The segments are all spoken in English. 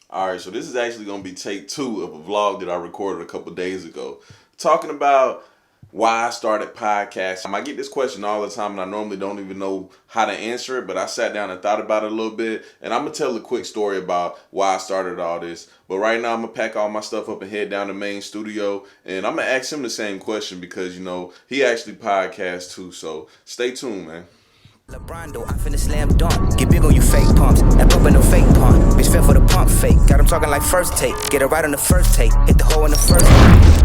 All right, so this is actually going to be take 2 of a vlog that I recorded a couple days ago, talking about why I started podcasting. I get this question all the time, and I normally don't even know how to answer it, but I sat down and thought about it a little bit, and I'm going to tell a quick story about why I started all this. But right now, I'm going to pack all my stuff up and head down to Maine studio, and I'm going to ask him the same question because, he actually podcasts too, so stay tuned, man. LeBrondo, I finna slam dunk. Get big on you fake pumps. That pump ain't no fake pump. Bitch fell for the pump fake. Got him talking like first take. Get it right on the first take. Hit the hole in the first take.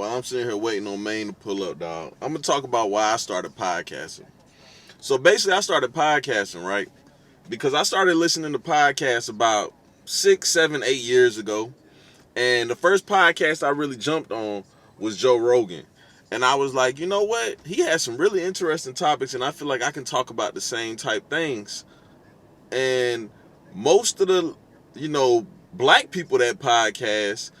I'm sitting here waiting on Maine to pull up, dog. I'm going to talk about why I started podcasting. So basically, I started podcasting, right? Because I started listening to podcasts about 6, 7, 8 years ago. And the first podcast I really jumped on was Joe Rogan. And I was like, you know what? He has some really interesting topics, and I feel like I can talk about the same type things. And most of the, black people that podcast,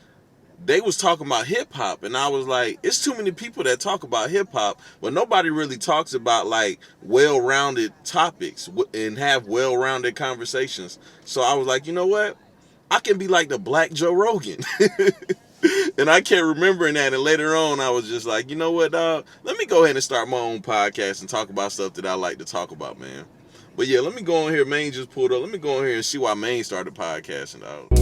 they was talking about hip hop, and I was like, it's too many people that talk about hip hop, but nobody really talks about like well-rounded topics and have well-rounded conversations. So I was like, you know what? I can be like the black Joe Rogan. And I kept remembering that, and later on I was just like, you know what, dog? Let me go ahead and start my own podcast and talk about stuff that I like to talk about, man. But yeah, let me go on here. Maine just pulled up. Let me go on here and see why Maine started podcasting, dog.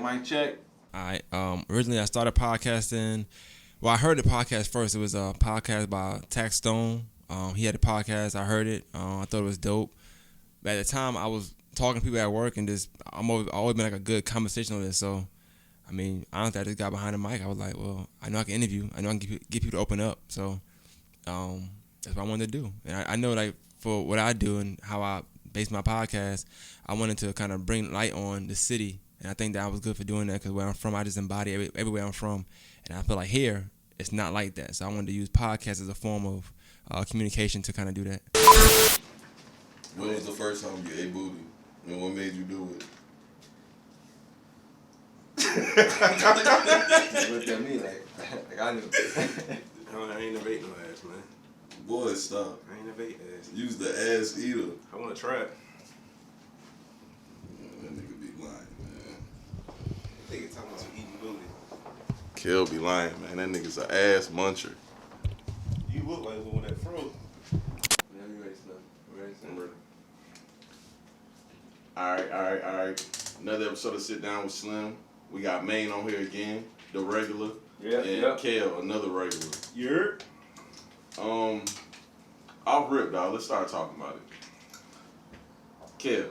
Mic check. Originally I started podcasting. Well, I heard the podcast first. It was a podcast by Tax Stone. He had a podcast. I heard it. I thought it was dope. But at the time, I was talking to people at work, and always been like a good conversationalist. So, honestly, I just got behind the mic. I was like, well, I know I can interview. I know I can get people to open up. So, that's what I wanted to do. And I know, like, for what I do and how I base my podcast, I wanted to kind of bring light on the city. And I think that I was good for doing that because where I'm from, I just embody everywhere I'm from. And I feel like here, it's not like that. So I wanted to use podcasts as a form of communication to kind of do that. When was the first time you ate booty? And what made you do it? Looked at me like I knew. I ain't never ate no ass, man. Boy, stop. I ain't never ate ass. You's the ass eater. I want to try it. That nigga be lying, man. Nigga talking about some eating booty. Kel be lying, man. That nigga's an ass muncher. You look like one that froze. Yeah, you ready, Slim? Ready, Slim? I'm ready. All right. Another episode of Sit Down with Slim. We got Maine on here again, the regular. And Kel, another regular. You're? I'll rip, dog. Let's start talking about it. Kel.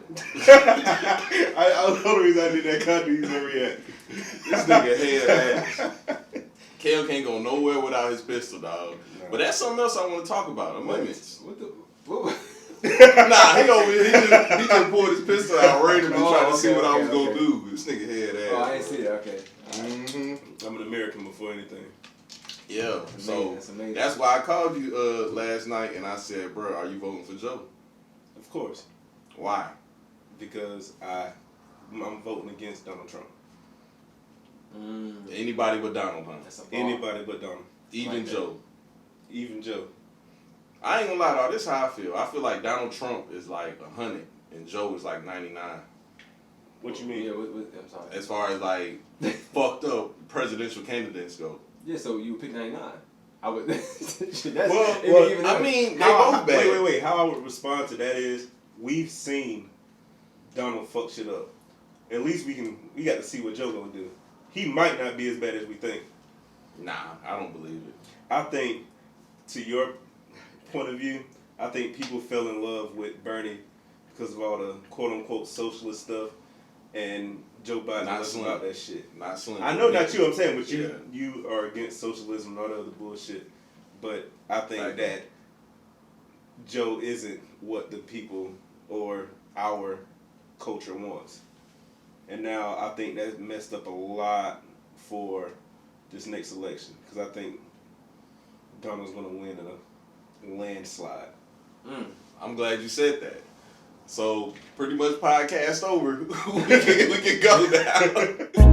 I don't know the reason I did that country. He's never yet. This nigga head ass. Kel can't go nowhere without his pistol, dog. No. But that's something else I want to talk about. Amendments. What? Nah, he over here. He just pulled his pistol out randomly trying to see what I was gonna do. This nigga head ass. Oh, I ain't see that. Okay. Mm-hmm. I'm an American before anything. Yeah. That's why I called you last night and I said, bro, are you voting for Joe? Of course. Why? Because I'm voting against Donald Trump. Anybody but Donald, huh? Anybody but Donald. Even like Joe. Even Joe. I ain't gonna lie, dog. This is how I feel. I feel like Donald Trump is like 100 and Joe is like 99. What you mean? Yeah, I'm sorry. As far as like fucked up presidential candidates go. Yeah, so you would pick 99. I would. That's, I mean, they both bad. Wait. How I would respond to that is, we've seen Donald fuck shit up. At least we got to see what Joe gonna do. He might not be as bad as we think. Nah, I don't believe it. I think, to your point of view, I think people fell in love with Bernie because of all the quote unquote socialist stuff, and Joe Biden was about that shit. Not Slim. I know not you, I'm saying, but Yeah. you are against socialism and all the other bullshit. But I think that Joe isn't what the people or our culture wants. And now I think that messed up a lot for this next election. Because I think Donald's going to win in a landslide. I'm glad you said that. So, pretty much podcast over. we can go now.